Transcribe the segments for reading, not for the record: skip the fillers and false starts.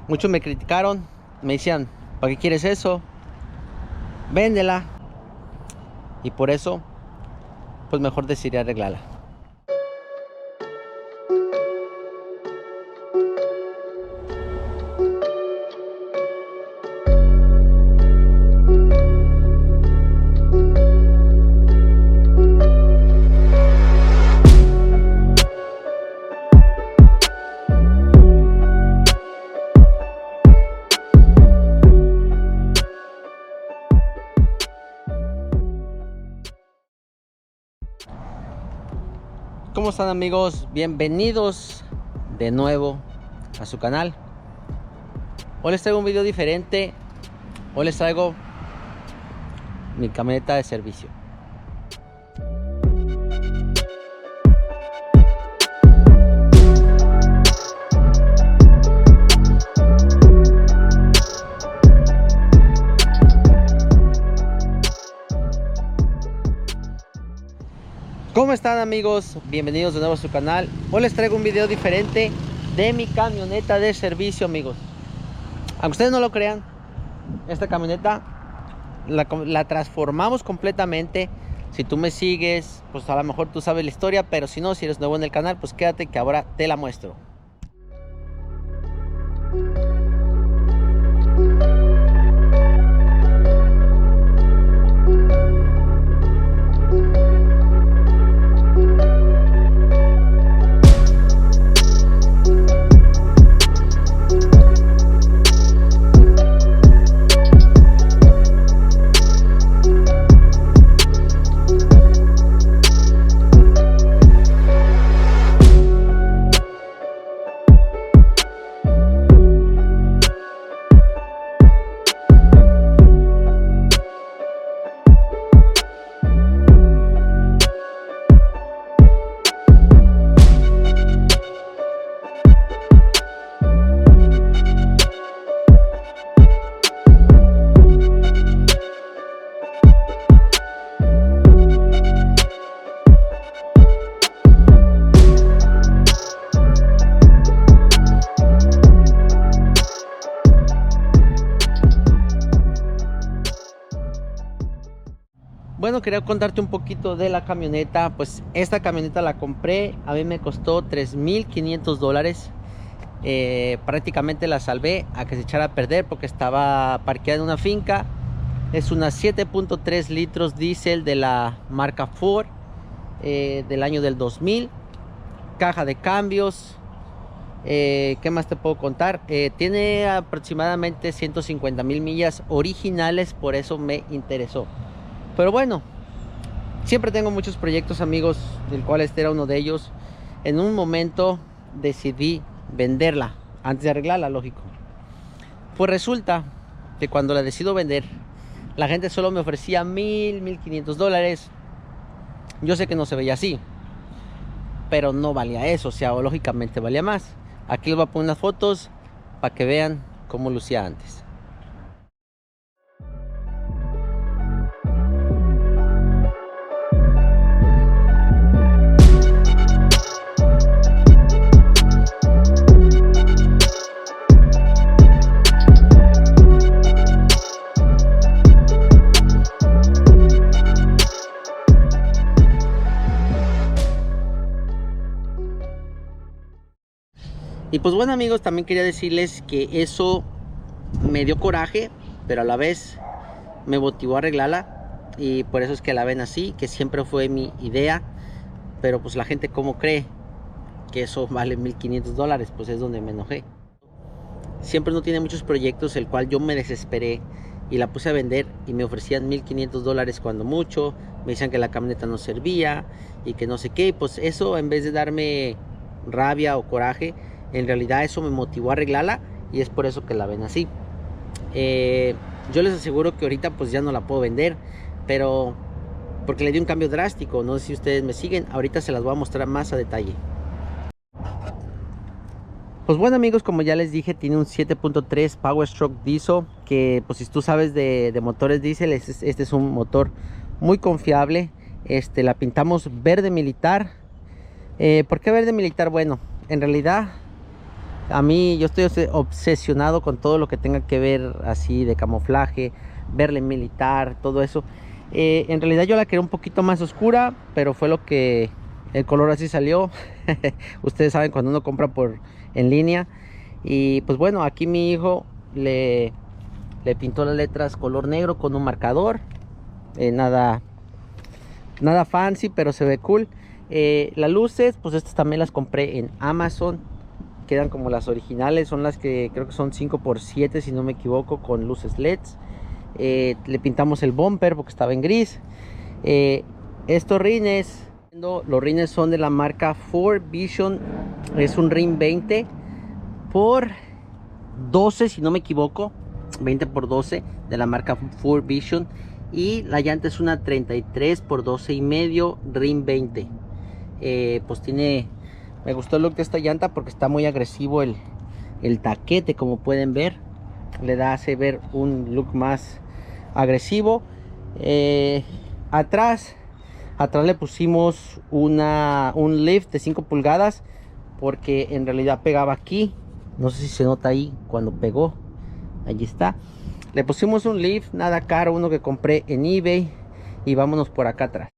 Muchos me criticaron, me decían, ¿para qué quieres eso? Véndela. Y por eso, pues mejor decidí arreglarla. ¿Cómo están, amigos? Bienvenidos de nuevo a su canal. Hoy les traigo un video diferente. Hoy les traigo mi camioneta de servicio. ¿Cómo están, amigos? Bienvenidos de nuevo a su canal. Hoy les traigo un video diferente de mi camioneta de servicio, amigos. Aunque ustedes no lo crean, esta camioneta la transformamos completamente. Si tú me sigues, pues a lo mejor tú sabes la historia, pero si no, si eres nuevo en el canal, pues quédate que ahora te la muestro. Bueno, quería contarte un poquito de la camioneta. Pues esta camioneta la compré, a mí me costó $3,500. Prácticamente la salvé a que se echara a perder porque estaba parqueada en una finca. Es una 7.3 litros diésel de la marca Ford, del año del 2000. Caja de cambios. ¿Qué más te puedo contar? Tiene aproximadamente 150,000 millas originales, por eso me interesó. Pero bueno, siempre tengo muchos proyectos, amigos, del cual este era uno de ellos. En un momento decidí venderla antes de arreglarla, lógico. Pues resulta que cuando la decido vender, la gente solo me ofrecía $1,500. Yo sé que no se veía así, pero no valía eso, o sea, lógicamente valía más. Aquí les voy a poner unas fotos para que vean cómo lucía antes. Y pues bueno, amigos, también quería decirles que eso me dio coraje, pero a la vez me motivó a arreglarla. Y por eso es que la ven así, que siempre fue mi idea. Pero pues la gente, ¿cómo cree que eso vale $1,500? Pues es donde me enojé. Siempre no tiene muchos proyectos, el cual yo me desesperé y la puse a vender y me ofrecían $1,500 cuando mucho. Me decían que la camioneta no servía y que no sé qué. Y pues eso, en vez de darme rabia o coraje, en realidad eso me motivó a arreglarla y es por eso que la ven así. Yo les aseguro que ahorita pues ya no la puedo vender, pero porque le di un cambio drástico. No sé si ustedes me siguen, ahorita se las voy a mostrar más a detalle. Pues bueno, amigos, como ya les dije, tiene un 7.3 Power Stroke Diesel, que pues si tú sabes de motores diésel, este es un motor muy confiable. La pintamos verde militar. ¿Por qué verde militar? Bueno, en realidad A mí, yo estoy obsesionado con todo lo que tenga que ver así de camuflaje, verle militar, todo eso. En realidad yo la quería un poquito más oscura, pero fue lo que el color así salió. Ustedes saben cuando uno compra en línea. Y pues bueno, aquí mi hijo le pintó las letras color negro con un marcador. Nada fancy, pero se ve cool. Las luces, pues estas también las compré en Amazon. Quedan como las originales, son las que creo que son 5x7 si no me equivoco, con luces LEDs. Le pintamos el bumper porque estaba en gris. Estos rines, los rines son de la marca Ford Vision. Es un rin 20 por 12 si no me equivoco, 20 por 12 de la marca Ford Vision. Y la llanta es una 33 por 12 y medio rin 20. Pues me gustó el look de esta llanta porque está muy agresivo el taquete, como pueden ver. Le hace ver un look más agresivo. Atrás le pusimos un lift de 5 pulgadas porque en realidad pegaba aquí. No sé si se nota ahí cuando pegó. Allí está. Le pusimos un lift, nada caro, uno que compré en eBay. Y vámonos por acá atrás.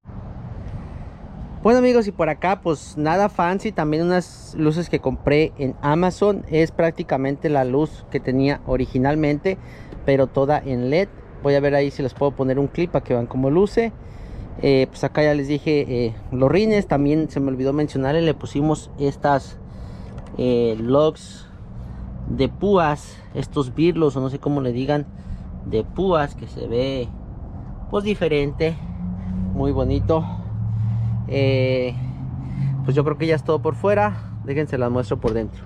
Bueno amigos, y por acá pues nada fancy, también unas luces que compré en Amazon. Es prácticamente la luz que tenía originalmente, pero toda en LED. Voy a ver ahí si les puedo poner un clip para que vean cómo luce. Pues acá ya les dije los rines. También se me olvidó mencionarles, le pusimos estas lugs de púas, estos birlos o no sé cómo le digan, de púas, que se ve pues diferente, muy bonito. Pues yo creo que ya es todo por fuera. Déjense las muestro por dentro.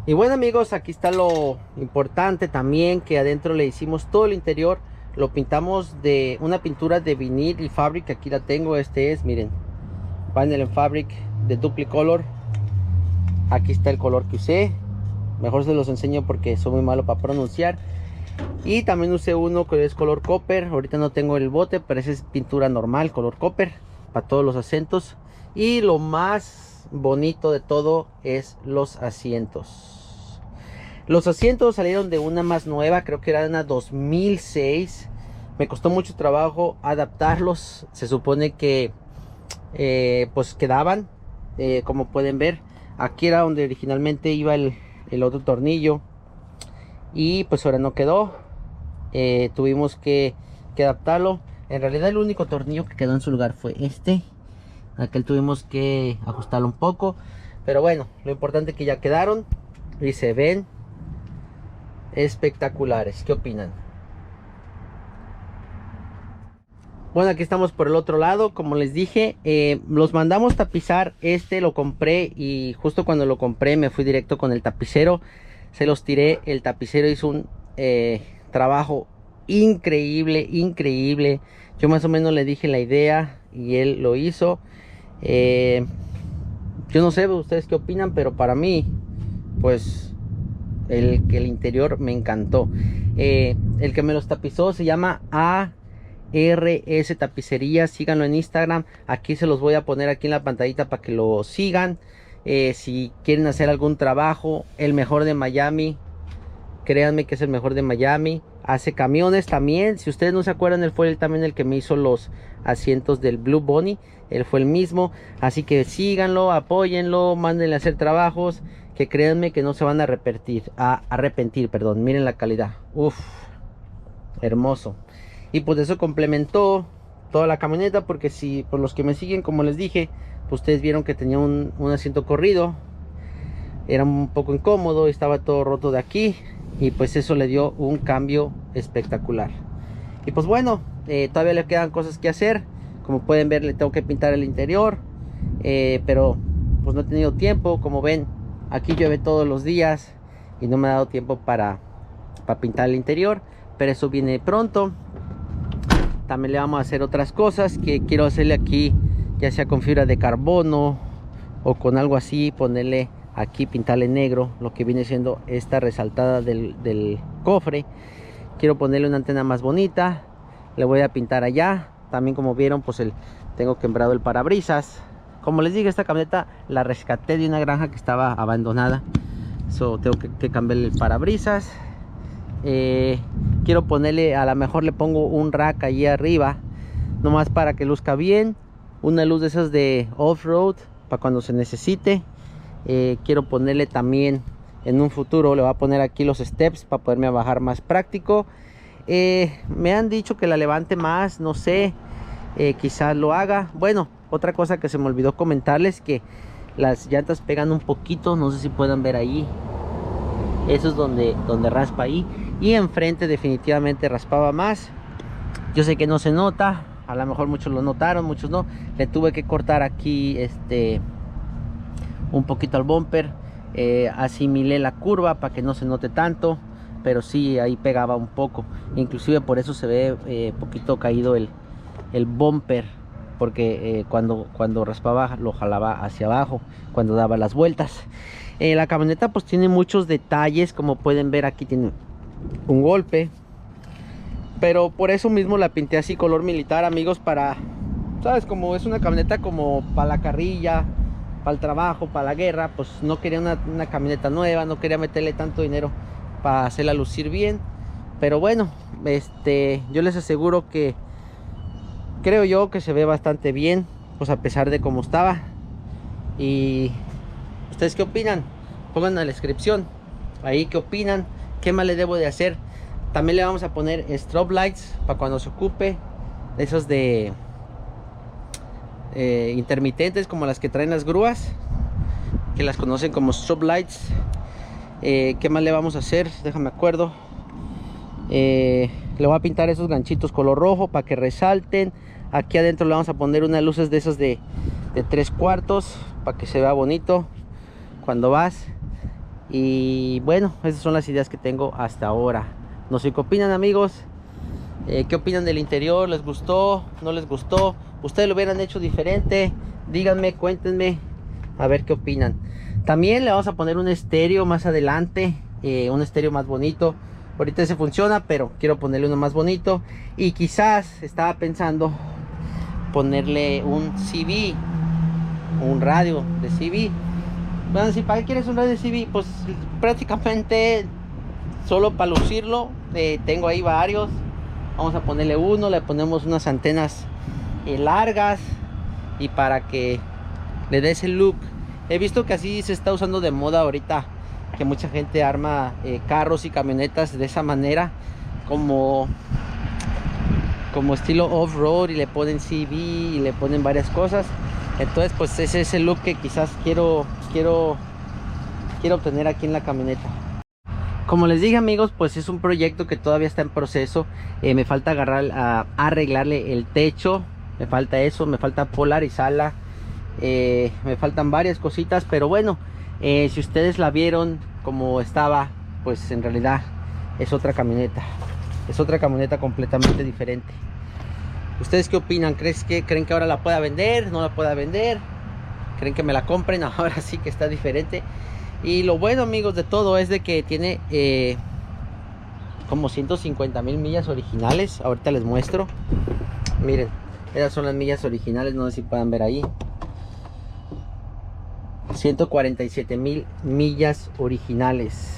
Y bueno amigos, aquí está lo importante también, que adentro le hicimos todo el interior. Lo pintamos de una pintura de Vinyl Fabric, aquí la tengo. Este es, miren, Vinyl Fabric de Duplicolor. Aquí está el color que usé. Mejor se los enseño porque soy muy malo para pronunciar. Y también usé uno que es color copper. Ahorita no tengo el bote, pero esa es pintura normal, color copper, para todos los acentos. Y lo más bonito de todo es los asientos. Los asientos salieron de una más nueva, creo que era una 2006. Me costó mucho trabajo adaptarlos. Se supone que pues quedaban, como pueden ver. Aquí era donde originalmente iba el otro tornillo, y pues ahora no quedó. Tuvimos que adaptarlo. En realidad el único tornillo que quedó en su lugar fue este. Aquel tuvimos que ajustarlo un poco, pero bueno, lo importante es que ya quedaron y se ven espectaculares. ¿Qué opinan? Bueno, aquí estamos por el otro lado. Como les dije, los mandamos tapizar. Este lo compré y justo cuando lo compré me fui directo con el tapicero. Se los tiré. El tapicero hizo un trabajo increíble, increíble. Yo más o menos le dije la idea y él lo hizo. Yo no sé ustedes qué opinan, pero para mí pues el interior me encantó. El que me los tapizó se llama ARS Tapicería. Síganlo en Instagram. Aquí se los voy a poner aquí en la pantallita para que lo sigan. Si quieren hacer algún trabajo, el mejor de Miami, créanme que es el mejor de Miami. Hace camiones también. Si ustedes no se acuerdan, él fue también el que me hizo los asientos del Blue Bunny. Él fue el mismo. Así que síganlo, apóyenlo, mándenle a hacer trabajos, que créanme que no se van a arrepentir, perdón. Miren la calidad. Uff, hermoso. Y pues eso complementó toda la camioneta, porque si por los que me siguen, como les dije, pues ustedes vieron que tenía un asiento corrido. Era un poco incómodo, estaba todo roto de aquí, y pues eso le dio un cambio espectacular. Y pues bueno, todavía le quedan cosas que hacer. Como pueden ver, le tengo que pintar el interior, pero pues no he tenido tiempo. Como ven, aquí llueve todos los días y no me ha dado tiempo para pintar el interior, pero eso viene pronto. También le vamos a hacer otras cosas que quiero hacerle aquí, ya sea con fibra de carbono o con algo así, ponerle aquí, pintarle negro lo que viene siendo esta resaltada del cofre. Quiero ponerle una antena más bonita. Le voy a pintar allá también. Como vieron, pues tengo quebrado el parabrisas, Como les dije, esta camioneta la rescaté de una granja que estaba abandonada. Tengo que cambiarle el parabrisas. Quiero ponerle, a lo mejor le pongo un rack allí arriba, nomás para que luzca bien. Una luz de esas de off-road para cuando se necesite. Quiero ponerle también en un futuro, le voy a poner aquí los steps para poderme bajar más práctico. Me han dicho que la levante más, no sé, quizás lo haga. Bueno, otra cosa que se me olvidó comentarles, que las llantas pegan un poquito, no sé si puedan ver ahí. Eso es donde raspa ahí. Y enfrente definitivamente raspaba más. Yo sé que no se nota, a lo mejor muchos lo notaron, muchos no. Le tuve que cortar aquí un poquito al bumper. Asimilé la curva para que no se note tanto, pero sí, ahí pegaba un poco. Inclusive por eso se ve poquito caído el bumper, porque cuando raspaba lo jalaba hacia abajo cuando daba las vueltas. La camioneta pues tiene muchos detalles, como pueden ver aquí tiene un golpe, pero por eso mismo la pinté así color militar, amigos, para, sabes, como es una camioneta como para la carrilla, para el trabajo, para la guerra, pues no quería una camioneta nueva, no quería meterle tanto dinero para hacerla lucir bien. Pero bueno, yo les aseguro que creo yo que se ve bastante bien, pues a pesar de cómo estaba. Y ¿ustedes qué opinan? Pongan en la descripción ahí qué opinan, qué más le debo de hacer. También le vamos a poner strobe lights para cuando se ocupe, esos de intermitentes, como las que traen las grúas, que las conocen como strobe lights. ¿Qué más le vamos a hacer? Déjame acuerdo. Le voy a pintar esos ganchitos color rojo para que resalten. Aquí adentro le vamos a poner unas luces de esas de 3/4 para que se vea bonito cuando vas. Y bueno, esas son las ideas que tengo hasta ahora. No sé qué opinan, amigos. ¿Qué opinan del interior? ¿Les gustó? ¿No les gustó? ¿Ustedes lo hubieran hecho diferente? Díganme, cuéntenme, a ver qué opinan. También le vamos a poner un estéreo más adelante, un estéreo más bonito. Ahorita ese funciona, pero quiero ponerle uno más bonito. Y quizás estaba pensando ponerle un CB, un radio de CB. Bueno, si para qué quieres un radio de CB, pues prácticamente solo para lucirlo. Tengo ahí varios. Vamos a ponerle uno, le ponemos unas antenas largas, y para que le dé ese look. He visto que así se está usando de moda ahorita, que mucha gente arma carros y camionetas de esa manera, como estilo off-road, y le ponen CB y le ponen varias cosas. Entonces pues ese es el look que quizás quiero obtener aquí en la camioneta. Como les dije, amigos, pues es un proyecto que todavía está en proceso. Me falta arreglarle el techo, me falta eso, me falta polarizarla, me faltan varias cositas, pero bueno, si ustedes la vieron como estaba, pues en realidad es otra camioneta completamente diferente. ¿Ustedes qué opinan? ¿Creen que ahora la pueda vender? ¿No la pueda vender? ¿Creen que me la compren? Ahora sí que está diferente. Y lo bueno, amigos, de todo es de que tiene como 150,000 millas originales. Ahorita les muestro. Miren, esas son las millas originales, no sé si puedan ver ahí. 147,000 millas originales.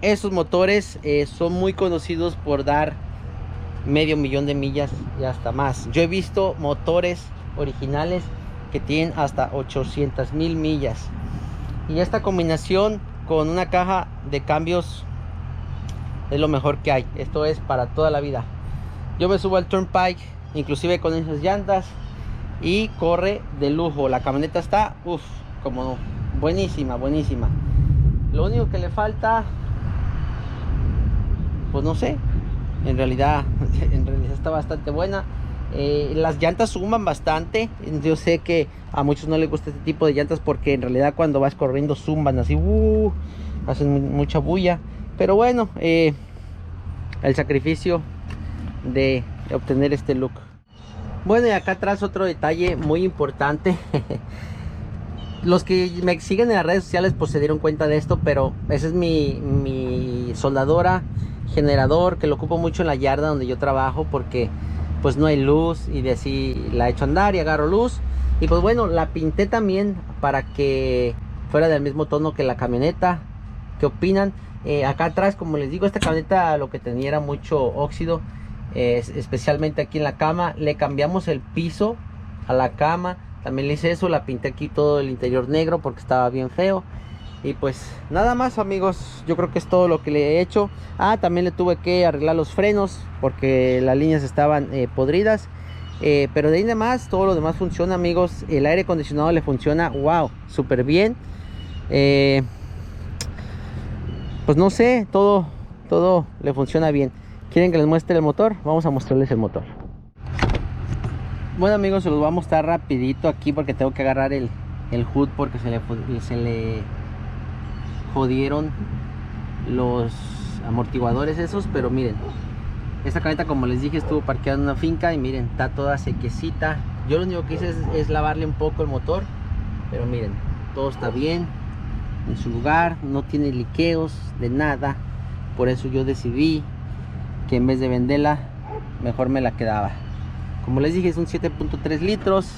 Esos motores son muy conocidos por dar 500,000 de millas y hasta más. Yo he visto motores originales que tienen hasta 800,000 millas. Y esta combinación con una caja de cambios es lo mejor que hay. Esto es para toda la vida. Yo me subo al Turnpike inclusive con esas llantas y corre de lujo. La camioneta está como buenísima. Lo único que le falta, pues no sé, en realidad está bastante buena. Las llantas zumban bastante. Yo sé que a muchos no les gusta este tipo de llantas, porque en realidad cuando vas corriendo zumban así, hacen mucha bulla. Pero bueno, el sacrificio de obtener este look. Bueno, y acá atrás otro detalle muy importante. Los que me siguen en las redes sociales pues se dieron cuenta de esto, pero esa es mi soldadora generador, que lo ocupo mucho en la yarda donde yo trabajo, porque pues no hay luz, y de así la echo a andar y agarro luz. Y pues bueno, la pinté también para que fuera del mismo tono que la camioneta. ¿Qué opinan? Acá atrás, como les digo, esta camioneta lo que tenía era mucho óxido, especialmente aquí en la cama. Le cambiamos el piso a la cama, también le hice eso, la pinté aquí todo el interior negro porque estaba bien feo. Y pues nada más, amigos, yo creo que es todo lo que le he hecho. También le tuve que arreglar los frenos porque las líneas estaban podridas. Pero de ahí en más, todo lo demás funciona, amigos. El aire acondicionado le funciona, wow, súper bien. Pues no sé, todo le funciona bien. ¿Quieren que les muestre el motor? Vamos a mostrarles el motor. Bueno, amigos, se los voy a mostrar rapidito aquí porque tengo que agarrar el HUD porque se le jodieron los amortiguadores esos. Pero miren, esta camioneta, como les dije, estuvo parqueada en una finca y miren, está toda sequecita. Yo lo único que hice es lavarle un poco el motor, pero miren, todo está bien en su lugar, no tiene liqueos de nada. Por eso yo decidí que en vez de venderla, mejor me la quedaba. Como les dije, es un 7.3 litros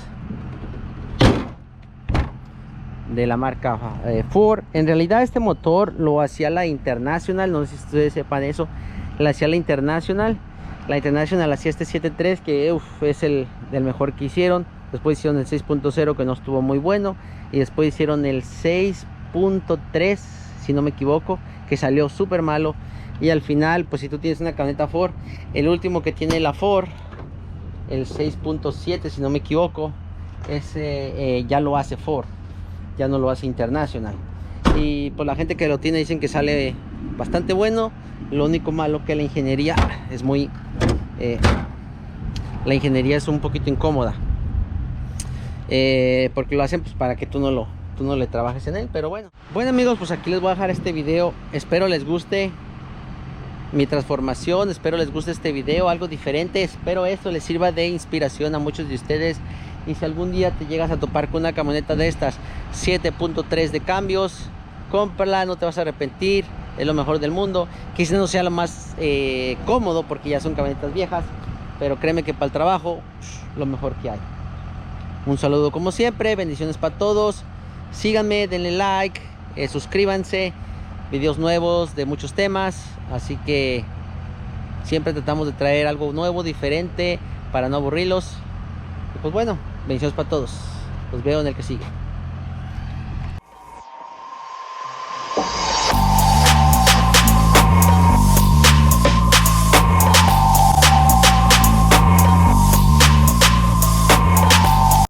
de la marca Ford. En realidad este motor lo hacía la International, no sé si ustedes sepan eso. La hacía la International hacía este 7.3 que es el del mejor que hicieron. Después hicieron el 6.0 que no estuvo muy bueno, y después hicieron el 6.3 si no me equivoco, que salió súper malo. Y al final, pues si tú tienes una camioneta Ford, el último que tiene la Ford, el 6.7 si no me equivoco, ese ya lo hace Ford, ya no lo hace International. Y pues la gente que lo tiene dicen que sale bastante bueno. Lo único malo que la ingeniería es muy la ingeniería es un poquito incómoda, porque lo hacen pues para que tú no le trabajes en él. Pero bueno, amigos, pues aquí les voy a dejar este video. Espero les guste mi transformación, espero les guste este video, algo diferente. Espero esto les sirva de inspiración a muchos de ustedes. Y si algún día te llegas a topar con una camioneta de estas 7.3 de cambios, cómprala, no te vas a arrepentir. Es lo mejor del mundo. Quizás no sea lo más cómodo porque ya son camionetas viejas, pero créeme que para el trabajo, lo mejor que hay. Un saludo como siempre, bendiciones para todos. Síganme, denle like, suscríbanse. Videos nuevos de muchos temas, así que siempre tratamos de traer algo nuevo, diferente, para no aburrirlos. Y pues bueno, bendiciones para todos. Los veo en el que sigue.